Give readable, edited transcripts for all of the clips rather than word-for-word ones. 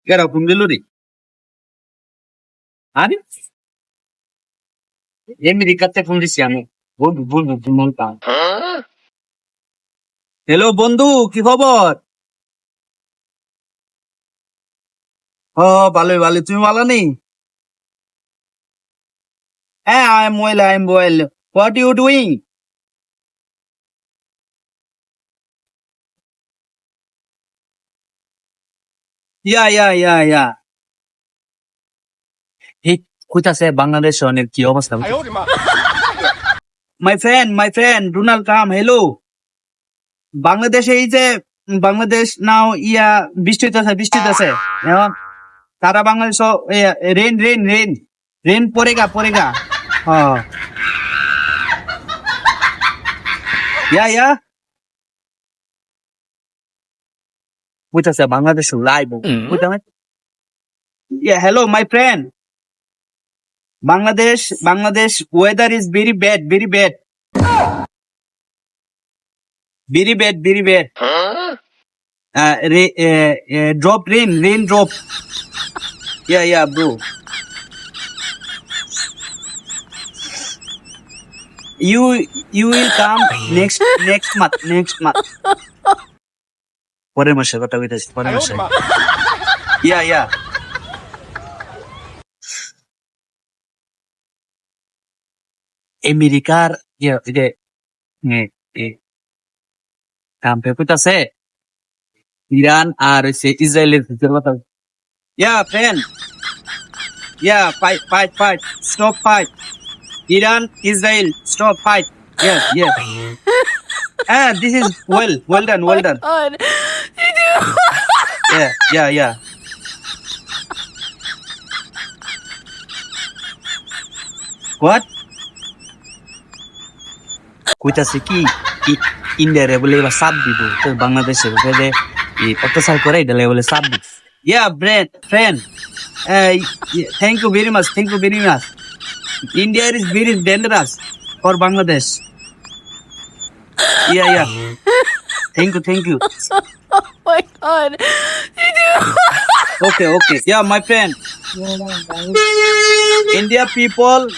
Gara phone দিল রে আরে আমেরিকাতে ফোন দিছি আমি বন্ধু বন্ধু তুমি বলতা হ্যালো বন্ধু কি খবর ও ভালোই ভালো তুমি ভালো নেই হ্যাঁ I am well what you doing ya এই কইতাছে বাংলাদেশ অনেক কি অবস্থা my friend Donald Trump hello বাংলাদেশে এই যে বাংলাদেশ নাও ইয়া বৃষ্টি হইতাছে এখন তারা বাংলাদেশ রেন পড়েগা হ্যাঁ ইয়া কইতাছে বাংলাদেশ লাইভ কইতাছে ya hello my friend Bangladesh weather is very bad drop rain drop yeah bro you will come next month পরের মাসে কথা কইতাছি পরের মাসে yeah আমেরিকার যে ট্রাম্পে কইতাছে ইরান আর হচ্ছে ইসরায়েলের ভিতরে কথা friend fight stop fight Iran Israel stop fight yeah this is well done God. yeah what কইতাছে কি ইন্ডিয়ারে বলে এবার সাপ দিব তো বাংলাদেশে বলে অত্যাচার করে এটা বলে সাপ দিব friend thank you very much India is very dangerous for Bangladesh yeah thank you Oh my God. okay yeah my friend India people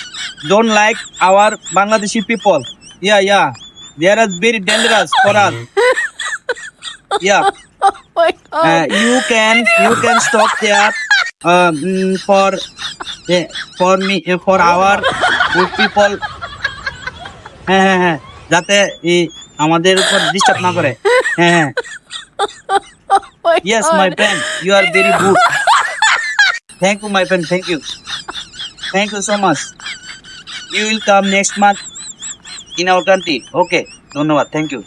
don't like our Bangladeshi people yeah they are very dangerous for us yeah Oh my God. you can stop there for me for our good people হ্যাঁ যাতে আমাদের উপর disturb না করে হ্যাঁ Oh my yes God. my friend you are very good thank you my friend thank you so much you will come next month in our country okay ধন্যবাদ thank you